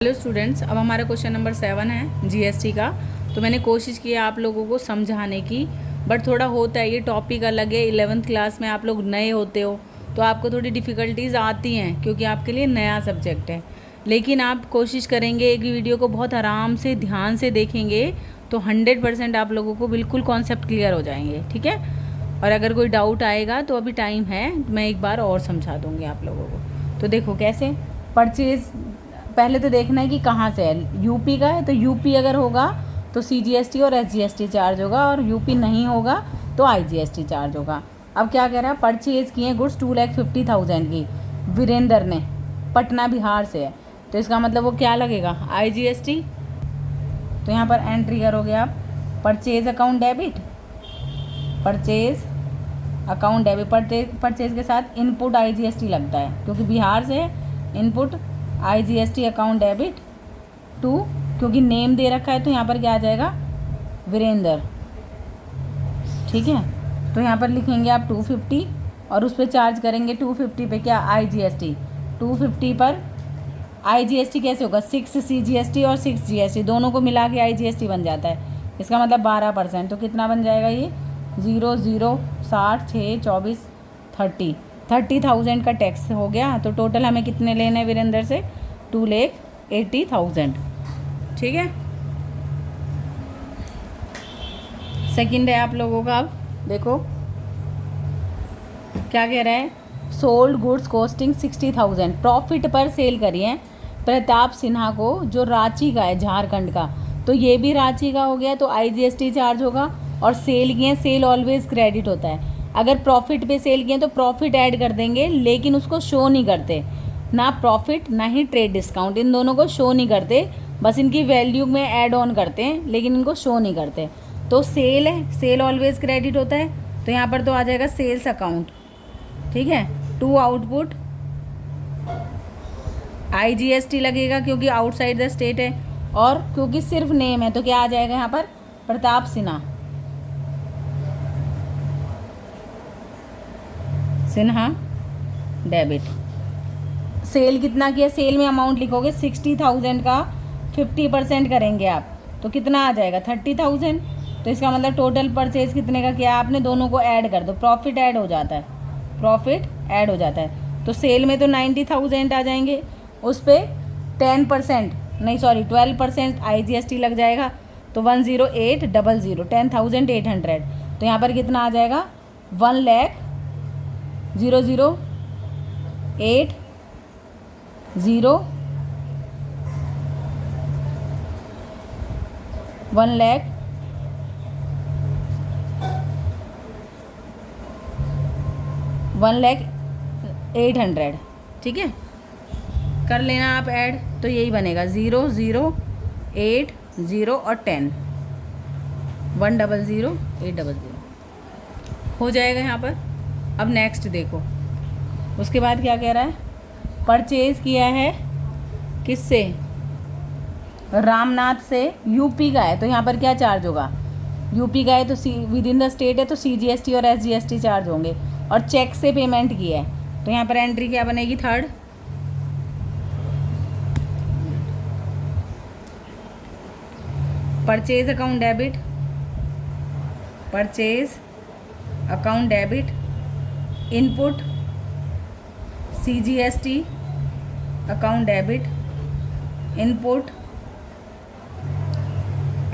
Hello students, अब हमारा question number 7 है जीएसटी का। तो मैंने कोशिश की है आप लोगों को समझाने की, बट थोड़ा होता है, ये टॉपिक अलग है। 11th क्लास में आप लोग नए होते हो तो आपको थोड़ी डिफ़िकल्टीज़ आती हैं क्योंकि आपके लिए नया सब्जेक्ट है। लेकिन आप कोशिश करेंगे, एक वीडियो को बहुत आराम से ध्यान से देखेंगे तो 100% आप लोगों को बिल्कुल कॉन्सेप्ट क्लियर हो जाएंगे, ठीक है। और अगर कोई डाउट आएगा तो अभी टाइम है, मैं एक बार और समझा दूँगी आप लोगों को। तो देखो कैसे परचेज़, पहले तो देखना है कि कहाँ से है। यूपी का है तो यूपी अगर होगा तो सीजीएसटी और एसजीएसटी चार्ज होगा, और यूपी नहीं होगा तो आईजीएसटी चार्ज होगा। अब क्या कह रहा है, परचेज़ किए गुड्स 2,50,000 की वीरेंद्र ने, पटना बिहार से है, तो इसका मतलब वो क्या लगेगा, आईजीएसटी। तो यहाँ पर एंट्री करोगे आप purchase account debit, purchase account debit, purchase के साथ इनपुट आईजीएसटी लगता है क्योंकि बिहार से है, input IGST account debit to, क्योंकि नेम दे रखा है तो यहाँ पर क्या आ जाएगा, वीरेंद्र, ठीक है। तो यहाँ पर लिखेंगे आप 250 और उस पर चार्ज करेंगे 250 पे क्या, आईजीएसटी। 250 पर आईजीएसटी कैसे होगा, 6 सीजीएसटी और 6 जीएसटी दोनों को मिला के आईजीएसटी बन जाता है, इसका मतलब 12%। तो कितना बन जाएगा ये, 0 0 60 6 24 30,000 का टैक्स हो गया। तो टोटल हमें कितने लेने हैं वीरेंद्र से, 2,80,000, ठीक है। सेकंड है आप लोगों का, अब देखो क्या कह रहा है, सोल्ड गुड्स कॉस्टिंग 60,000, प्रॉफिट पर सेल करिए प्रताप सिन्हा को, जो रांची का है, झारखंड का। तो ये भी रांची का हो गया तो आईजीएसटी चार्ज होगा, और सेल किए, सेल ऑलवेज क्रेडिट होता है। अगर प्रॉफिट पे सेल किए तो प्रॉफिट ऐड कर देंगे, लेकिन उसको शो नहीं करते, ना प्रॉफिट ना ही ट्रेड डिस्काउंट, इन दोनों को शो नहीं करते, बस इनकी वैल्यू में ऐड ऑन करते हैं लेकिन इनको शो नहीं करते। तो सेल है, सेल ऑलवेज क्रेडिट होता है, तो यहाँ पर तो आ जाएगा सेल्स अकाउंट, ठीक है। टू आउटपुट आईजीएसटी लगेगा क्योंकि आउटसाइड द स्टेट है, और क्योंकि सिर्फ नेम है तो क्या आ जाएगा यहाँ पर, प्रताप सिन्हा डेबिट। सेल कितना किया, सेल में अमाउंट लिखोगे 60,000 का 50% करेंगे आप तो कितना आ जाएगा, 30,000। तो इसका मतलब टोटल परचेज कितने का किया आपने, दोनों को ऐड कर दो, प्रॉफिट ऐड हो जाता है, प्रॉफिट ऐड हो जाता है। तो सेल में तो 90,000 आ जाएंगे, उस पर 10% नहीं सॉरी 12% आईजीएसटी लग जाएगा, तो 10800, 10,800। तो यहाँ पर कितना आ जाएगा, 1,00,000 008 0 1,00,000 1,0800, ठीक है। कर लेना आप ऐड, तो यही बनेगा 0 0 8 0 और 10, 100 800 हो जाएगा यहाँ पर। अब नेक्स्ट देखो, उसके बाद क्या कह रहा है, परचेज़ किया है किससे, रामनाथ से, यूपी का है तो यहाँ पर क्या चार्ज होगा, यूपी का है तो विद इन द स्टेट है तो सीजीएसटी और एसजीएसटी चार्ज होंगे, और चेक से पेमेंट की है तो यहाँ पर एंट्री क्या बनेगी, third, purchase account debit, purchase account debit, input CGST account debit, input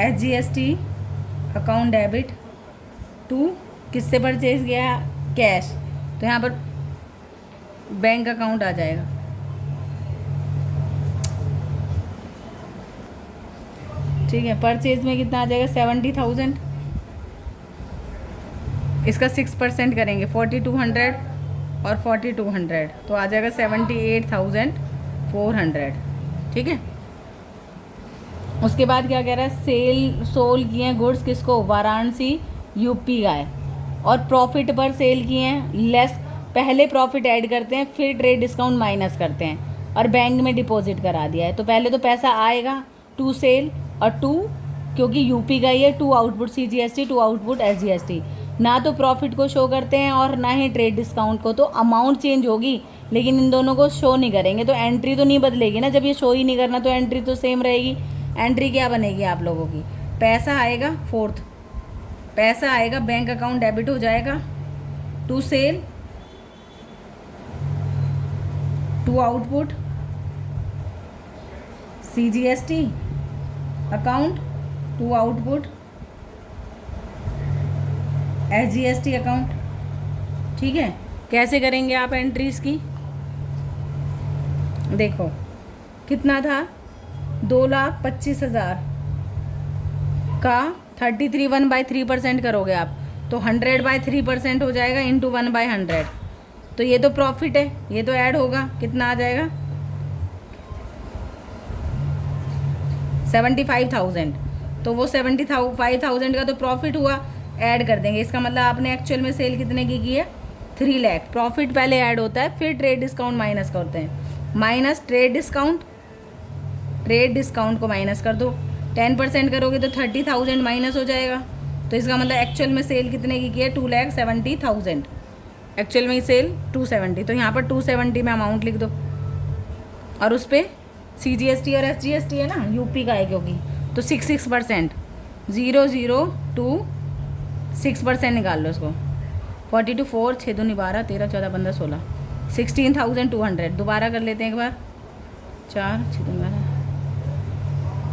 SGST account debit to, किससे परचेज किया, कैश, तो यहाँ पर बैंक अकाउंट आ जाएगा, ठीक है। परचेज में कितना आ जाएगा, 70,000, इसका 6% करेंगे 4,200 और 4,200, तो आ जाएगा 78,400, ठीक है। उसके बाद क्या कह रहा है, सेल सोल किए हैं गुड्स किसको, वाराणसी यूपी का है, और प्रॉफिट पर सेल किए हैं लेस, पहले प्रॉफिट ऐड करते हैं फिर ट्रेड डिस्काउंट माइनस करते हैं, और बैंक में डिपॉजिट करा दिया है, तो पहले तो पैसा आएगा टू सेल, और टू क्योंकि यूपी का ही है, to output CGST, to output SGST, ना तो प्रॉफिट को शो करते हैं और ना ही ट्रेड डिस्काउंट को। तो अमाउंट चेंज होगी लेकिन इन दोनों को शो नहीं करेंगे, तो एंट्री तो नहीं बदलेगी ना। जब ये शो ही नहीं करना तो एंट्री तो सेम रहेगी। एंट्री क्या बनेगी आप लोगों की, पैसा आएगा, फोर्थ पैसा आएगा, बैंक अकाउंट डेबिट हो जाएगा, to sale, to output, CGST account, to output, SGST account. ठीक है, कैसे करेंगे आप एंट्रीज की, देखो कितना था, 2,25,000 का 33 1/3% करोगे आप तो 100/3% हो जाएगा, इंटू 1/100। तो ये तो प्रॉफिट है, ये तो ऐड होगा, कितना आ जाएगा 75,000। तो वो 75,000 का तो प्रॉफिट हुआ, ऐड कर देंगे। इसका मतलब आपने एक्चुअल में सेल कितने की है, 3 लाख। प्रॉफिट पहले ऐड होता है, फिर ट्रेड डिस्काउंट माइनस करते हैं। Minus trade discount, trade discount को माइनस कर दो, 10% करोगे तो 30,000 माइनस हो जाएगा। तो इसका मतलब एक्चुअल में सेल कितने की है, 2,70,000। एक्चुअल में सेल 270, तो यहाँ पर 270 में अमाउंट लिख दो, और उस पर CGST और SGST है ना, यूपी का है क्योंकि, तो 6% 0.026% निकाल लो उसको। 42 4 6 2 12 13 14 15 16 16,200। दोबारा कर लेते हैं एक बार, 4 6 2 12,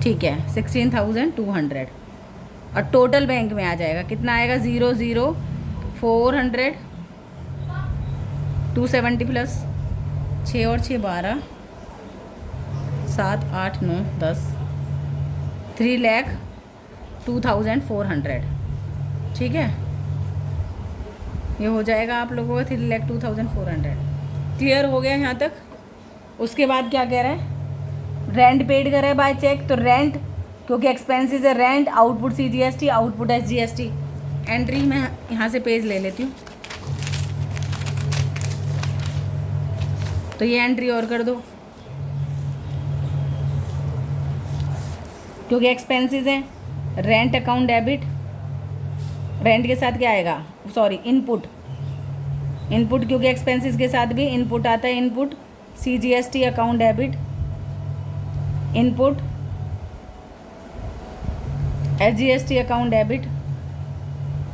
ठीक है 16,200। और टोटल बैंक में आ जाएगा, कितना आएगा, 0,0,400 270 प्लस 6 और 6 12 7 8 9 10 3,02,400। ठीक है, ये हो जाएगा आप लोगों का 3,02,400। क्लियर हो गया यहाँ तक। उसके बाद क्या कह रहा है, रेंट पेड कर रहा है बाय चेक, तो रेंट क्योंकि एक्सपेंसेस है, rent, output CGST, output SGST। Entry मैं यहाँ से पेज ले लेती हूँ, तो ये एंट्री और कर दो क्योंकि एक्सपेंसेस हैं। रेंट अकाउंट डेबिट, रेंट के साथ क्या आएगा, सॉरी इनपुट, इनपुट क्योंकि एक्सपेंसेस के साथ भी इनपुट आता है, input CGST account debit, input SGST account debit,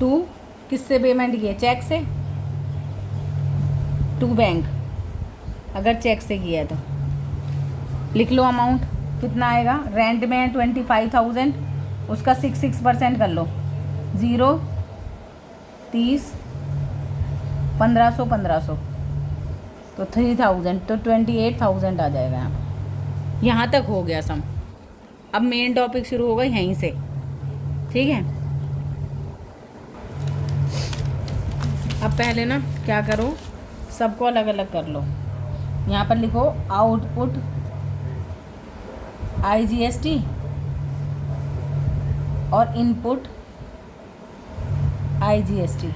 to किससे पेमेंट किए, चेक से, टू बैंक, अगर चेक से किया है तो लिख लो अमाउंट कितना आएगा। रेंट में है 25,000, उसका 6% कर लो, 0 30 1500 1500 तो 3,000, तो 28,000 आ जाएगा यहाँ। यहाँ तक हो गया सम। अब मेन टॉपिक शुरू होगा यहीं से, ठीक है। अब पहले ना क्या करो, सबको अलग अलग कर लो। यहाँ पर लिखो आउटपुट IGST और इनपुट IGST,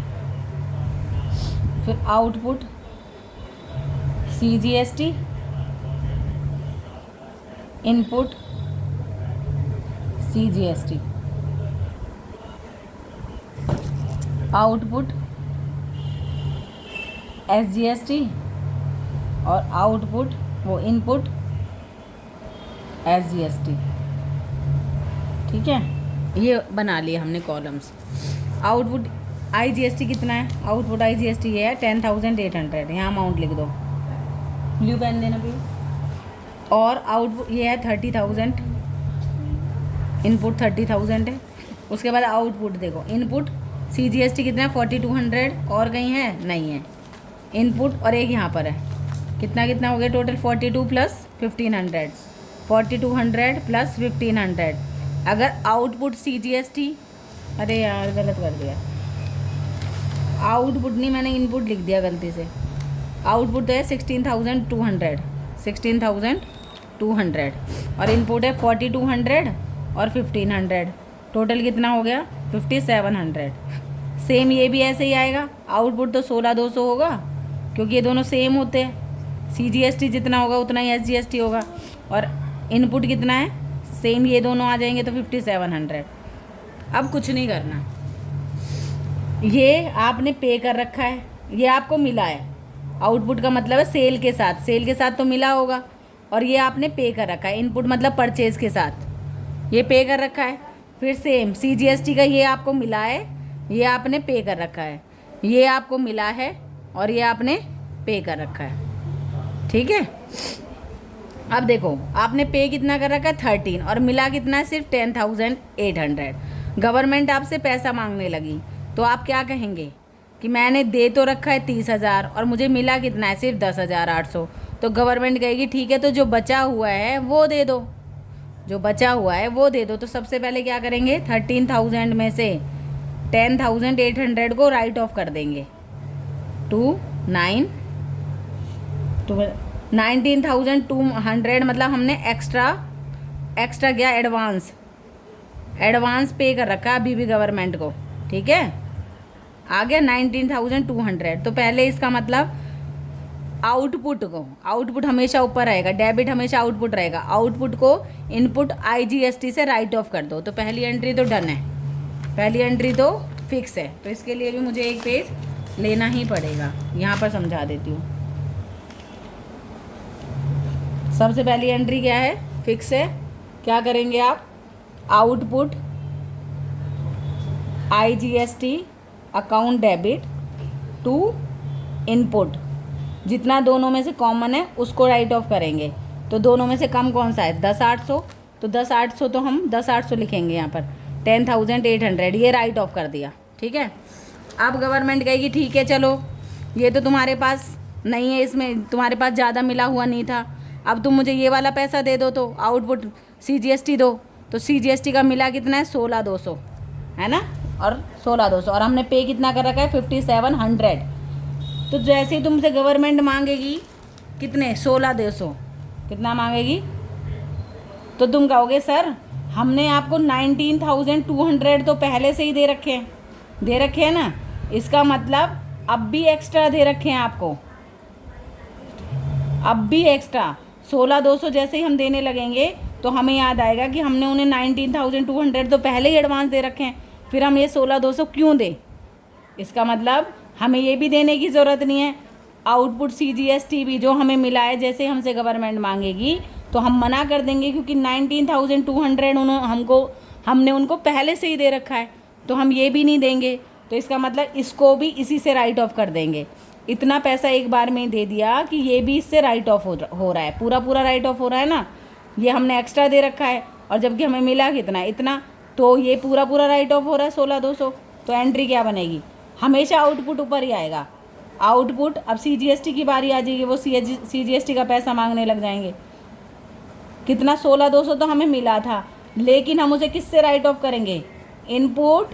फिर output CGST, input CGST, output SGST और आउटपुट वो इनपुट SGST। ठीक है, ये बना लिए हमने कॉलम्स। आउटपुट IGST कितना है, आउटपुट IGST ये है 10,800, यहाँ अमाउंट लिख दो, ब्लू पेन देना भी। और आउटपुट ये है 30,000, इनपुट 30,000 है। उसके बाद आउटपुट देखो, इनपुट CGST कितना है 4,200, और कहीं है नहीं है इनपुट, और एक यहाँ पर है, कितना कितना हो गया टोटल, 42 प्लस 1,500, 4,200 प्लस 1,500। अगर आउटपुट CGST, अरे यार गलत कर दिया, आउटपुट नहीं, मैंने इनपुट लिख दिया गलती से। आउटपुट तो है 16,200, 16,200 और इनपुट है 4,200 और 1,500, टोटल कितना हो गया 5,700। सेम ये भी ऐसे ही आएगा, आउटपुट तो 16,200 होगा क्योंकि ये दोनों सेम होते हैं, CGST जितना होगा उतना ही SGST होगा, और इनपुट कितना है सेम, ये दोनों आ जाएंगे तो 5,700। अब कुछ नहीं करना, ये आपने पे कर रखा है, ये आपको मिला है। आउटपुट का मतलब है सेल के साथ, सेल के साथ तो मिला होगा। और ये आपने पे कर रखा है, इनपुट मतलब परचेज के साथ ये पे कर रखा है। फिर सेम CGST का ये आपको मिला है, ये आपने पे कर रखा है, ये आपको मिला है और ये आपने पे कर रखा है। ठीक है, अब देखो आपने पे कितना कर रखा है 13 और मिला कितना है सिर्फ 10,800। गवर्नमेंट आपसे पैसा मांगने लगी तो आप क्या कहेंगे कि मैंने दे तो रखा है 30,000 और मुझे मिला कितना है सिर्फ 10,800। तो गवर्नमेंट कहेगी ठीक है, तो जो बचा हुआ है वो दे दो, जो बचा हुआ है वो दे दो। तो सबसे पहले क्या करेंगे, 13,000 में से 10,800 को राइट ऑफ कर देंगे टू 19,200, मतलब हमने एक्स्ट्रा क्या एडवांस पे कर रखा है अभी भी गवर्नमेंट को। ठीक है, आ गया 19,200। तो पहले इसका मतलब आउटपुट हमेशा ऊपर रहेगा, डेबिट हमेशा आउटपुट रहेगा। आउटपुट को इनपुट IGST से राइट ऑफ कर दो। तो पहली एंट्री तो डन है, पहली एंट्री तो फिक्स है। तो इसके लिए भी मुझे एक पेज लेना ही पड़ेगा, यहाँ पर समझा देती हूँ। सबसे पहली एंट्री क्या है, फिक्स है। क्या करेंगे आप, output IGST account debit to input, जितना दोनों में से कॉमन है उसको राइट ऑफ करेंगे। तो दोनों में से कम कौन सा है, 10,800। तो 10,800 तो हम 10,800 लिखेंगे यहाँ पर, 10,800 ये राइट ऑफ कर दिया। ठीक है, अब गवर्नमेंट कहेगी ठीक है चलो ये तो तुम्हारे पास नहीं है, इसमें तुम्हारे पास ज़्यादा मिला हुआ नहीं था, अब तुम मुझे ये वाला पैसा दे दो। तो आउटपुट CGST दो। तो CGST का मिला कितना है 16,200 है ना, और 16,200 और हमने पे कितना कर रखा है 5,700। तो जैसे ही तुमसे गवर्नमेंट मांगेगी कितने 16,200 कितना मांगेगी, तो तुम कहोगे सर हमने आपको 19,200 तो पहले से ही दे रखे हैं ना, इसका मतलब अब भी एक्स्ट्रा दे रखे हैं आपको, अब भी एक्स्ट्रा 16,200 जैसे ही हम देने लगेंगे तो हमें याद आएगा कि हमने उन्हें 19,200 तो पहले ही एडवांस दे रखे हैं, फिर हम ये 16,200 क्यों दें। इसका मतलब हमें ये भी देने की ज़रूरत नहीं है। आउटपुट CGST भी जो हमें मिला है, जैसे हमसे गवर्नमेंट मांगेगी तो हम मना कर देंगे, क्योंकि 19,200 हमने उनको पहले से ही दे रखा है, तो हम ये भी नहीं देंगे। तो इसका मतलब इसको भी इसी से राइट ऑफ कर देंगे। इतना पैसा एक बार में दे दिया कि ये भी इससे राइट ऑफ हो रहा है, पूरा राइट ऑफ हो रहा है ना। ये हमने एक्स्ट्रा दे रखा है और जबकि हमें मिला कितना, इतना, तो ये पूरा राइट ऑफ हो रहा है 16,200। तो एंट्री क्या बनेगी, हमेशा आउटपुट ऊपर ही आएगा। आउटपुट, अब CGST की बारी आ जाएगी, वो CGST का पैसा मांगने लग जाएंगे। कितना 16,200 तो हमें मिला था, लेकिन हम उसे किससे राइट ऑफ करेंगे, इनपुट,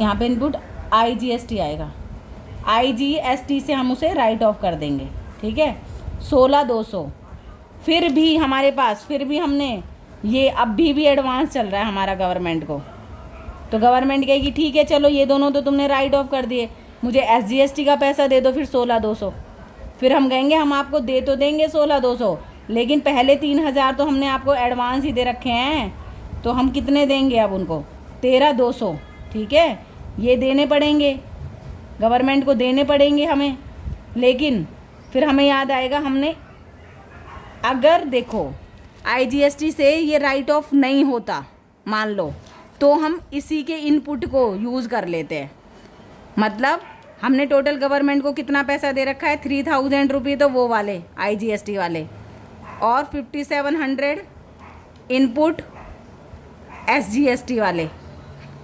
यहाँ पे इनपुट IGST आएगा, IGST से हम उसे राइट ऑफ कर देंगे। ठीक है, 16,200। फिर भी हमारे पास, फिर भी हमने ये अभी भी एडवांस चल रहा है हमारा गवर्नमेंट को। तो गवर्नमेंट कहेगी ठीक है चलो ये दोनों तो तुमने राइट ऑफ कर दिए, मुझे SGST का पैसा दे दो फिर 16,200। फिर हम कहेंगे हम आपको दे तो देंगे 16,200, लेकिन पहले 3,000 तो हमने आपको एडवांस ही दे रखे हैं, तो हम कितने देंगे अब उनको, 13,200। ठीक है, ये देने पड़ेंगे, गवर्नमेंट को देने पड़ेंगे हमें। लेकिन फिर हमें याद आएगा, हमने अगर देखो IGST से ये राइट ऑफ नहीं होता मान लो, तो हम इसी के इनपुट को यूज़ कर लेते हैं। मतलब हमने टोटल गवर्नमेंट को कितना पैसा दे रखा है, 3,000 रुपये तो वो वाले IGST वाले, और 5,700 इनपुट SGST वाले।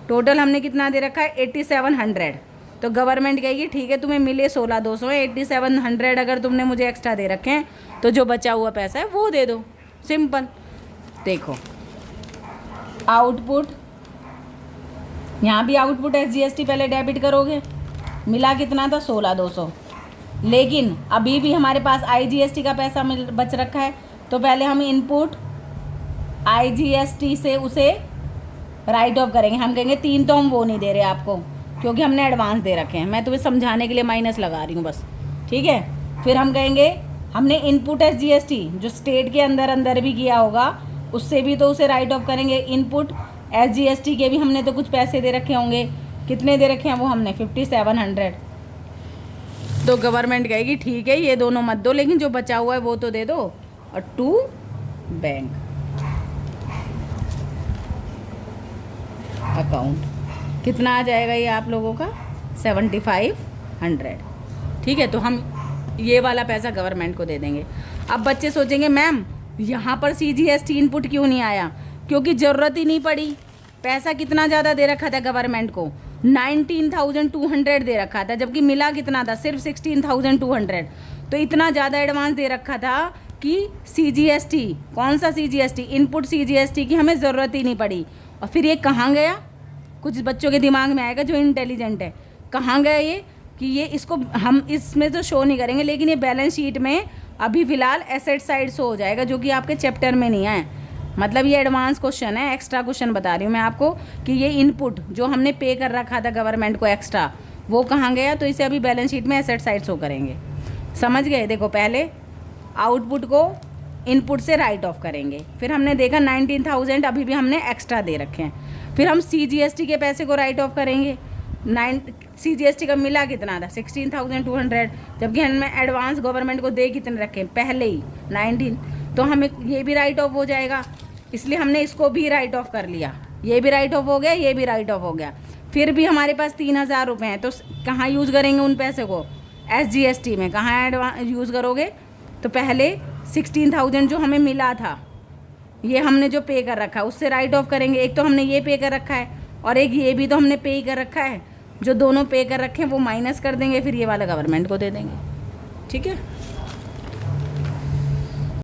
टोटल हमने कितना दे रखा है 8,700। तो गवर्नमेंट कहेगी ठीक है तुम्हें मिले 16,200 है, 8,700 अगर तुमने मुझे एक्स्ट्रा दे रखे हैं तो जो बचा हुआ पैसा है वो दे दो, सिंपल। देखो आउटपुट, यहाँ भी आउटपुट SGST पहले डेबिट करोगे, मिला कितना था 16,200, लेकिन अभी भी हमारे पास IGST का पैसा बच रखा है, तो पहले हम इनपुट IGST से उसे राइट ऑफ करेंगे। हम कहेंगे 3 तो हम वो नहीं दे रहे आपको, क्योंकि हमने एडवांस दे रखे हैं, मैं तुम्हें समझाने के लिए माइनस लगा रही हूँ बस। ठीक है, फिर हम कहेंगे हमने इनपुट SGST जो स्टेट के अंदर भी किया होगा उससे भी तो उसे राइट ऑफ करेंगे। इनपुट SGST के भी हमने तो कुछ पैसे दे रखे होंगे, कितने दे रखे हैं वो हमने 5700। तो गवर्नमेंट कहेगी ठीक है ये दोनों मत दो, लेकिन जो बचा हुआ है वो तो दे दो। और टू बैंक अकाउंट कितना आ जाएगा ये आप लोगों का 7500। ठीक है, तो हम ये वाला पैसा गवर्नमेंट को दे देंगे। अब बच्चे सोचेंगे मैम यहाँ पर CGST इनपुट क्यों नहीं आया, क्योंकि ज़रूरत ही नहीं पड़ी। पैसा कितना ज़्यादा दे रखा था गवर्नमेंट को, 19,200 दे रखा था, जबकि मिला कितना था, सिर्फ 16,200। तो इतना ज़्यादा एडवांस दे रखा था कि CGST, कौन सा CGST, इनपुट CGST की हमें ज़रूरत ही नहीं पड़ी। और फिर ये कहाँ गया, कुछ बच्चों के दिमाग में आएगा जो इंटेलिजेंट है, कहाँ गया ये, कि ये इसको हम इसमें तो शो नहीं करेंगे, लेकिन ये बैलेंस शीट में अभी फ़िलहाल एसेट साइड शो हो जाएगा, जो कि आपके चैप्टर में नहीं है। मतलब ये एडवांस क्वेश्चन है, एक्स्ट्रा क्वेश्चन बता रही हूँ मैं आपको कि ये इनपुट जो हमने पे कर रखा था गवर्नमेंट को एक्स्ट्रा, वो कहाँ गया, तो इसे अभी बैलेंस शीट में एसेट साइड शो करेंगे। समझ गए? देखो पहले आउटपुट को इनपुट से राइट ऑफ करेंगे, फिर हमने देखा 19,000 अभी भी हमने एक्स्ट्रा दे रखे हैं, फिर हम CGST के पैसे को राइट ऑफ करेंगे। CGST का मिला कितना था 16,200, जबकि हमने एडवांस गवर्नमेंट को दे कितने रखे पहले ही 19, तो हमें ये भी राइट ऑफ हो जाएगा, इसलिए हमने इसको भी राइट ऑफ कर लिया। ये भी राइट ऑफ हो गया, ये भी राइट ऑफ हो गया। फिर भी हमारे पास 3,000 रुपये हैं, तो कहाँ यूज़ करेंगे उन पैसे को, SGST में। कहाँ एडवांस यूज़ करोगे, तो पहले 16,000 जो हमें मिला था, ये हमने जो पे कर रखा है उससे राइट ऑफ करेंगे। एक तो हमने ये पे कर रखा है और एक ये भी तो हमने पे ही कर रखा है, जो दोनों पे कर रखे हैं वो माइनस कर देंगे, फिर ये वाला गवर्नमेंट को दे देंगे। ठीक है।